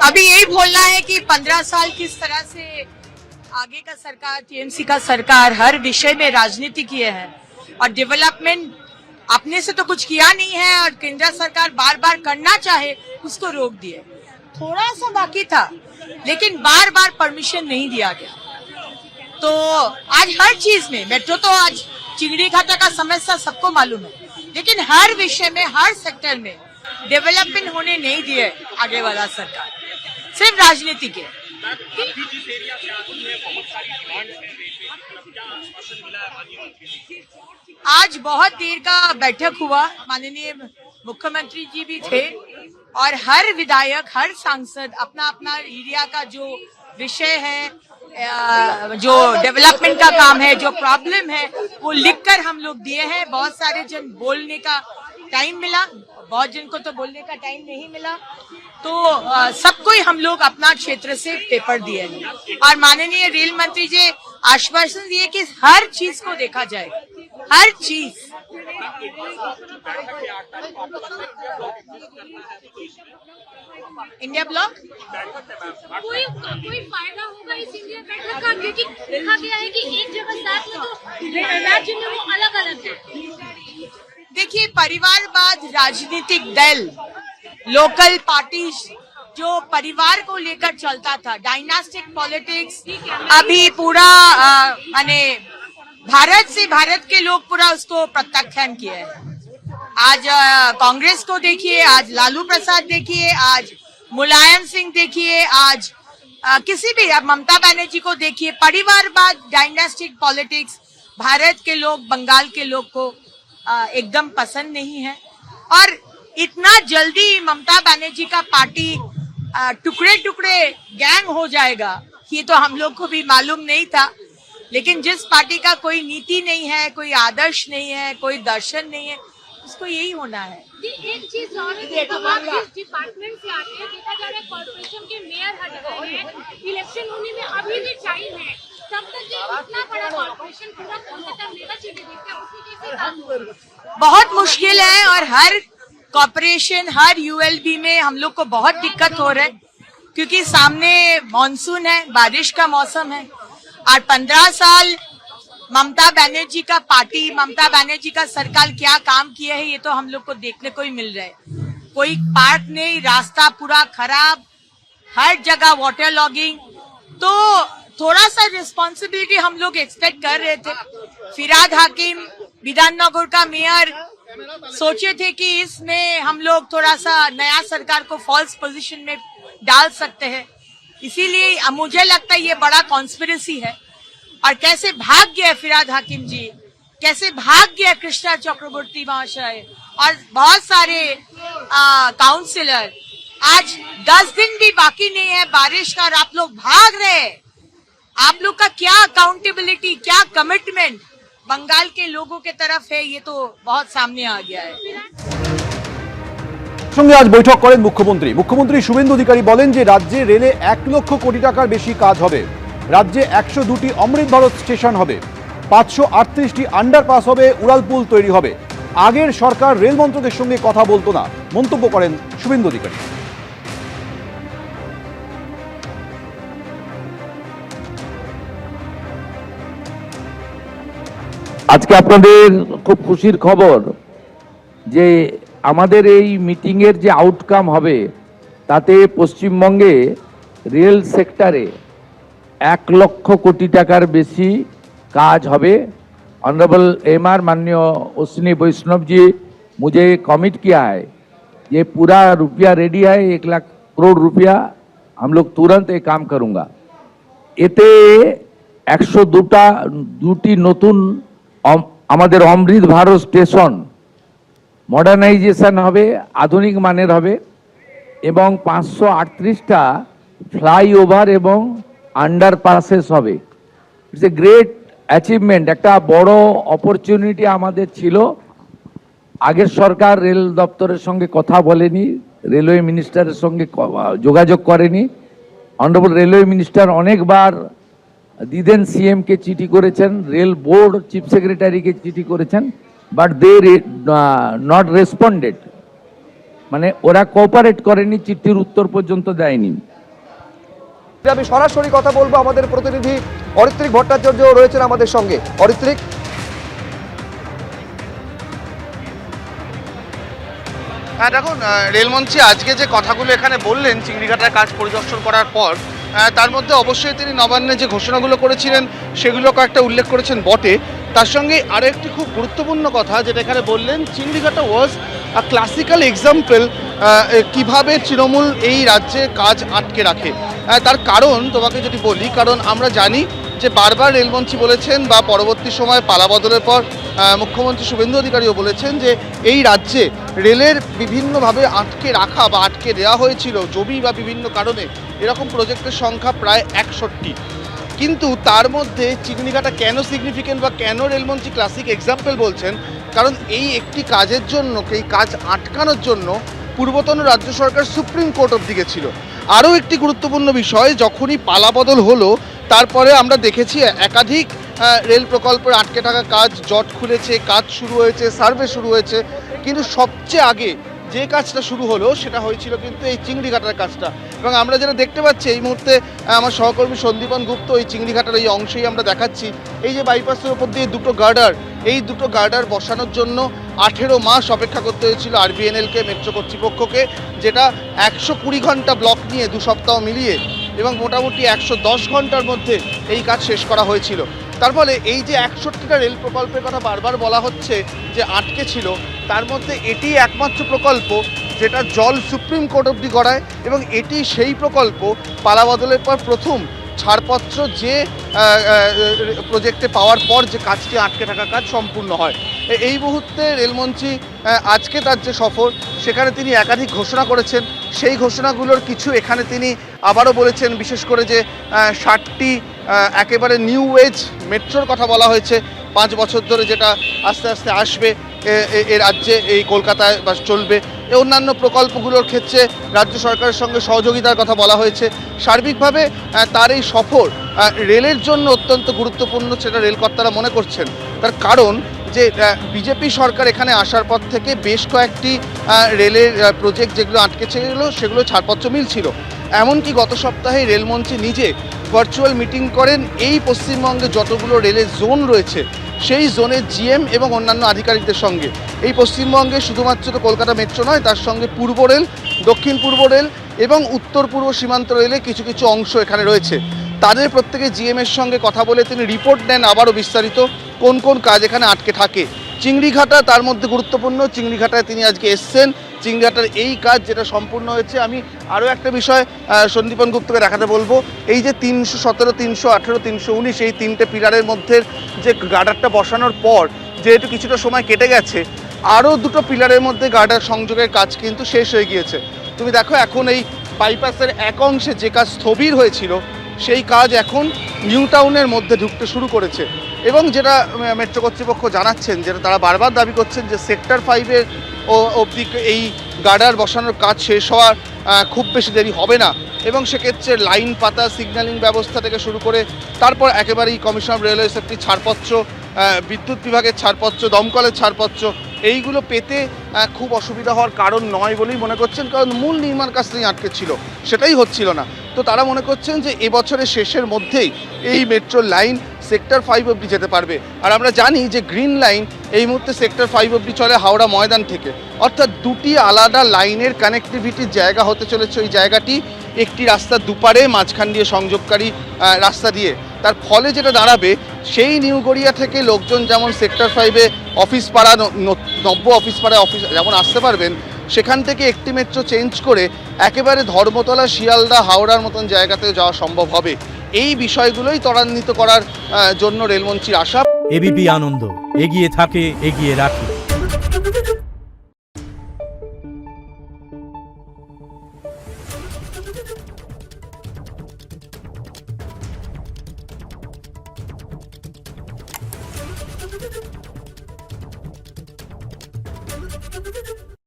अभी यही बोलना है कि 15 साल किस तरह से आगे का सरकार, टीएमसी का सरकार हर विषय में राजनीति किए है और डेवलपमेंट अपने से तो कुछ किया नहीं है और केंद्र सरकार बार बार करना चाहे उसको रोक दिए। थोड़ा सा बाकी था लेकिन बार बार परमिशन नहीं दिया गया। तो आज हर चीज में मेट्रो तो आज चिंगड़ी घाटा का समस्या सबको मालूम है, लेकिन हर विषय में हर सेक्टर में डेवलपमेंट होने नहीं दिए आगे वाला सरकार, सिर्फ राजनीति के। आज बहुत देर का बैठक हुआ, माननीय मुख्यमंत्री जी भी थे और हर विधायक हर सांसद अपना अपना एरिया का जो विषय है, जो डेवलपमेंट का काम है, जो प्रॉब्लम है वो लिखकर हम लोग दिए हैं। बहुत सारे जन बोलने का टाइम मिला, बहुत जन को तो बोलने का टाइम नहीं मिला, तो सबको ही हम लोग अपना क्षेत्र से पेपर दिए हैं। और माननीय रेल मंत्री जी आश्वासन दिए कि हर चीज को देखा जाए, हर चीज। इंडिया ब्लॉक कोई फायदा होगा इस इंडिया बैठक का, क्योंकि देखा गया है कि एक जगह साथ में तो राज्य में वो अलग अलग है। देखिए, परिवारवाद राजनीतिक दल, लोकल पार्टी जो परिवार को लेकर चलता था, डायनास्टिक पॉलिटिक्स, अभी पूरा माने भारत के लोग पूरा उसको प्रत्याख्यान किए हैं। आज कांग्रेस को देखिए, आज लालू प्रसाद देखिए, आज मुलायम सिंह देखिए, आज किसी भी, अब ममता बनर्जी को देखिए। परिवारवाद, डायनास्टिक पॉलिटिक्स भारत के लोग, बंगाल के लोग को एकदम पसंद नहीं है। और इतना जल्दी ममता बनर्जी का पार्टी टुकड़े टुकड़े गैंग हो जाएगा ये तो हम लोग को भी मालूम नहीं था। लेकिन जिस पार्टी का कोई नीति नहीं है, कोई आदर्श नहीं है, कोई दर्शन नहीं है, उसको यही होना है। एक चीज और है, जिस डिपार्टमेंट से आते हैं, देखा जा रहा है कॉर्पोरेशन के मेयर हट गए हैं, इलेक्शन होने में अभी भी टाइम है, तब तक ये इतना बड़ा कॉर्पोरेशन पूरा कोलकाता लेगा चाहिए, देखते हैं उसमें कैसे काम। बहुत मुश्किल है और हर कॉर्पोरेशन, हर यूएलबी में हम लोग को बहुत दिक्कत हो रहा है, क्योंकि सामने मॉनसून है, बारिश का मौसम है और 15 साल ममता बनर्जी का पार्टी, ममता बनर्जी का सरकार क्या काम किया है ये तो हम लोग को देखने को ही मिल रहा है। कोई पार्क नहीं, रास्ता पूरा खराब, हर जगह वाटर लॉगिंग। तो थोड़ा सा रिस्पॉन्सिबिलिटी हम लोग एक्सपेक्ट कर रहे थे। फिराद हाकिम, विधाननगर का मेयर, सोचे थे कि इसमें हम लोग थोड़ा सा नया सरकार को फॉल्स पोजीशन में डाल सकते हैं, इसीलिए मुझे लगता है ये बड़ा कॉन्स्पिरेसी है। और कैसे भाग गया फिराद हाकिम जी, कैसे भाग गया कृष्णा चक्रवर्ती महाशय और बहुत सारे काउंसिलर। आज 10 दिन भी बाकी नहीं है बारिश का और आप लोग भाग रहे हैं। आप लोग का क्या अकाउंटेबिलिटी, क्या कमिटमेंट बंगाल के लोगों के तरफ है, ये तो बहुत सामने आ गया है। সঙ্গে আজ বৈঠক করেন মুখ্যমন্ত্রী শুভেন্দু অধিকারী বলেন যে রাজ্যে রেলে 1 লক্ষ কোটি টাকার বেশি কাজ হবে, রাজ্যে 102টি অমৃত ভারত স্টেশন হবে, 538টি আন্ডারপাস হবে, উড়ালপুল তৈরি হবে। আগের সরকার রেল মন্ত্রকের সঙ্গে কথা বলতো না, মন্তব্য করেন শুভেন্দু অধিকারী। আজকে আপনাদের খুব খুশির খবর যে আমাদের এই মিটিংয়ের যে আউটকাম হবে তাতে পশ্চিমবঙ্গে রেল সেক্টরে 1 লক্ষ কোটি টাকার বেশি কাজ হবে। ऑनरेबल एमआर माननीय अश्विनी वैष्णव जी मुझे कमिट किया है, ये पूरा रुपया रेडी है, 1 लाख करोड़ रुपया हम लोग तुरंत ये काम करूँगा। এতে 102টি নতুন আমাদের অমৃত ভারত স্টেশন মডার্নাইজেশন হবে, আধুনিক মানের হবে এবং 538টা ফ্লাইওভার এবং আন্ডারপাসেস হবে। ইটস এ গ্রেট অ্যাচিভমেন্ট, একটা বড় অপরচুনিটি আমাদের ছিল। আগের সরকার রেল দপ্তরের সঙ্গে কথা বলেনি, রেলওয়ে মিনিস্টারের সঙ্গে যোগাযোগ করেনি। অনারেবল রেলওয়ে মিনিস্টার অনেকবার দিদেন সিএমকে চিঠি করেছেন, রেল বোর্ড চিফ সেক্রেটারিকে চিঠি করেছেন, বাট দে নট রেসপন্ডেড। মানে ওরা কোঅপারেট করেনি, চিঠির উত্তর পর্যন্ত দেয়নি। আমি সরাসরি কথা বলবো, আমাদের প্রতিনিধি অরিত্রিক ভট্টাচার্য রয়েছেন আমাদের সঙ্গে। অরিত্রিক, দেখুন, রেলমন্ত্রী আজকে যে কথাগুলো এখানে বললেন চিংড়িঘাটার কাজ পরিদর্শন করার পর, তার মধ্যে অবশ্যই তিনি নবান্নে যে ঘোষণাগুলো করেছিলেন সেগুলো কয়েকটা উল্লেখ করেছেন বটে। তার সঙ্গে আরও একটি খুব গুরুত্বপূর্ণ কথা যেটা এখানে বললেন, চিংড়িঘাটা ওয়াজ আ ক্লাসিক্যাল এক্সাম্পল কিভাবে তৃণমূল এই রাজ্যে কাজ আটকে রাখে। তার কারণ তোমাকে যদি বলি, কারণ আমরা জানি যে বারবার রেলমন্ত্রী বলেছেন বা পরবর্তী সময় পালাবদলের পর মুখ্যমন্ত্রী শুভেন্দু অধিকারীও বলেছেন যে এই রাজ্যে রেলের বিভিন্নভাবে আটকে রাখা বা আটকে দেওয়া হয়েছিল জমি বা বিভিন্ন কারণে, এরকম প্রজেক্টের সংখ্যা প্রায় 61। কিন্তু তার মধ্যে চিংড়িঘাটা কেন সিগনিফিকেন্ট বা কেন রেলমন্ত্রী ক্লাসিক এক্সাম্পল বলছেন, কারণ এই একটি কাজের জন্য, এই কাজ আটকানোর জন্য পূর্বতন রাজ্য সরকার সুপ্রিম কোর্ট অবধি গেছিল। আরও একটি গুরুত্বপূর্ণ বিষয়, যখনই পালাবদল হলো তারপরে আমরা দেখেছি একাধিক রেল প্রকল্পের আটকে থাকা কাজ জট খুলেছে, কাজ শুরু হয়েছে, সার্ভে শুরু হয়েছে, কিন্তু সবচেয়ে আগে যে কাজটা শুরু হলো সেটা হয়েছিল কিন্তু এই চিংড়িঘাটার কাজটা। এবং আমরা যেটা দেখতে পাচ্ছি এই মুহূর্তে, আমার সহকর্মী সন্দীপন গুপ্ত এই চিংড়িঘাটার এই অংশেই আমরা দেখাচ্ছি, এই যে বাইপাসের উপর দিয়ে দুটো গার্ডার, এই দুটো গার্ডার বসানোর জন্য 18 মাস অপেক্ষা করতে হয়েছিল আরবিএনএলকে, মেট্রো কর্তৃপক্ষকে, যেটা 120 ঘন্টা ব্লক নিয়ে 2 সপ্তাহ মিলিয়ে এবং মোটামুটি 110 ঘন্টার মধ্যে এই কাজ শেষ করা হয়েছিল। তার ফলে এই যে 61টা রেল প্রকল্পের কথা বারবার বলা হচ্ছে যে আটকে ছিল, তার মধ্যে এটি একমাত্র প্রকল্প যেটা জল সুপ্রিম কোর্ট অবধি গড়ায়, এবং এটি সেই প্রকল্প পালাবদলের পর প্রথম ছাড়পত্র যে প্রজেক্টে পাওয়ার পর যে কাজটি আটকে থাকা কাজ সম্পূর্ণ হয়। এই মুহূর্তে রেলমন্ত্রী আজকে তার যে সফর, সেখানে তিনি একাধিক ঘোষণা করেছেন। সেই ঘোষণাগুলোর কিছু এখানে তিনি আবারও বলেছেন, বিশেষ করে যে 60টি একেবারে নিউ ওয়েজ মেট্রোর কথা বলা হয়েছে 5 বছর ধরে, যেটা আস্তে আস্তে আসবে এ রাজ্যে, এই কলকাতায় বা চলবে। অন্যান্য প্রকল্পগুলোর ক্ষেত্রে রাজ্য সরকারের সঙ্গে সহযোগিতার কথা বলা হয়েছে। সার্বিকভাবে তার এই সফর রেলের জন্য অত্যন্ত গুরুত্বপূর্ণ, সেটা রেলকর্তারা মনে করছেন। তার কারণ যে বিজেপি সরকার এখানে আসার পর থেকে বেশ কয়েকটি রেলের প্রজেক্ট যেগুলো আটকে ছিল সেগুলো ছাড়পত্র মিলছিল। এমনকি গত সপ্তাহে রেলমন্ত্রী নিজে ভার্চুয়াল মিটিং করেন এই পশ্চিমবঙ্গে যতগুলো রেলের জোন রয়েছে সেই জোনের জিএম এবং অন্যান্য আধিকারিকদের সঙ্গে। এই পশ্চিমবঙ্গে শুধুমাত্র কলকাতা মেট্রো নয়, তার সঙ্গে পূর্ব রেল, দক্ষিণ পূর্ব রেল এবং উত্তর পূর্ব সীমান্ত রেলে কিছু কিছু অংশ এখানে রয়েছে। তাদের প্রত্যেকে জিএমের সঙ্গে কথা বলে তিনি রিপোর্ট নেন আবারও বিস্তারিত, কোন কোন কাজ এখানে আটকে থাকে। চিংড়িঘাটা তার মধ্যে গুরুত্বপূর্ণ। চিংড়িঘাটায় তিনি আজকে এসছেন, চিংড়িঘাটার এই কাজ যেটা সম্পূর্ণ হয়েছে। আমি আরও একটা বিষয় সন্দীপন গুপ্তকে দেখাতে বলবো, এই যে 317, 318, 319 এই 3টে পিলারের মধ্যে যে গার্ডারটা বসানোর পর যেহেতু কিছুটা সময় কেটে গেছে, আরও 2টো পিলারের মধ্যে গার্ডার সংযোগের কাজ কিন্তু শেষ হয়ে গিয়েছে। তুমি দেখো এখন এই বাইপাসের এক অংশে যে কাজ স্থবির হয়েছিল সেই কাজ এখন নিউ টাউনের মধ্যে ঢুকতে শুরু করেছে। এবং যেটা মেট্রো কর্তৃপক্ষ জানাচ্ছেন, যেটা তারা বারবার দাবি করছেন, যে সেক্টর 5-এর অবধি এই গার্ডার বসানোর কাজ শেষ হওয়ার খুব বেশি দেরি হবে না, এবং সেক্ষেত্রে লাইন পাতা, সিগন্যালিং ব্যবস্থা থেকে শুরু করে তারপর একেবারেই কমিশন অফ রেলওয়ে সেফটি ছাড়পত্র, বিদ্যুৎ বিভাগের ছাড়পত্র, দমকলের ছাড়পত্র, এইগুলো পেতে খুব অসুবিধা হওয়ার কারণ নয় বলেই মনে করছেন, কারণ মূল নির্মাণ কাজ তিনি আটকে ছিল, সেটাই হচ্ছিল না। তো তারা মনে করছেন যে এবছরের শেষের মধ্যেই এই মেট্রো লাইন সেক্টর 5 অবধি যেতে পারবে। আর আমরা জানি যে গ্রিন লাইন এই মুহূর্তে সেক্টর 5 অবধি চলে হাওড়া ময়দান থেকে, অর্থাৎ 2টি আলাদা লাইনের কানেক্টিভিটির জায়গা হতে চলেছে ওই জায়গাটি, একটি রাস্তার দুপারে, মাঝখান দিয়ে সংযোগকারী রাস্তা দিয়ে। তার ফলে যেটা দাঁড়াবে, সেই নিউ গড়িয়া থেকে লোকজন যেমন সেক্টর 5-এ অফিস পাড়া, নব্য অফিস পাড়ায় অফিস যেমন আসতে পারবেন, সেখান থেকে একটি মেট্রো চেঞ্জ করে একেবারে ধর্মতলা, শিয়ালদা, হাওড়ার মতন জায়গাতে যাওয়া সম্ভব হবে। এই বিষয়গুলোই ত্বরান্বিত করার জন্য রেলমন্ত্রীর আশা। এবিপি আনন্দ, এগিয়ে থাকে, এগিয়ে রাখে। Thank you.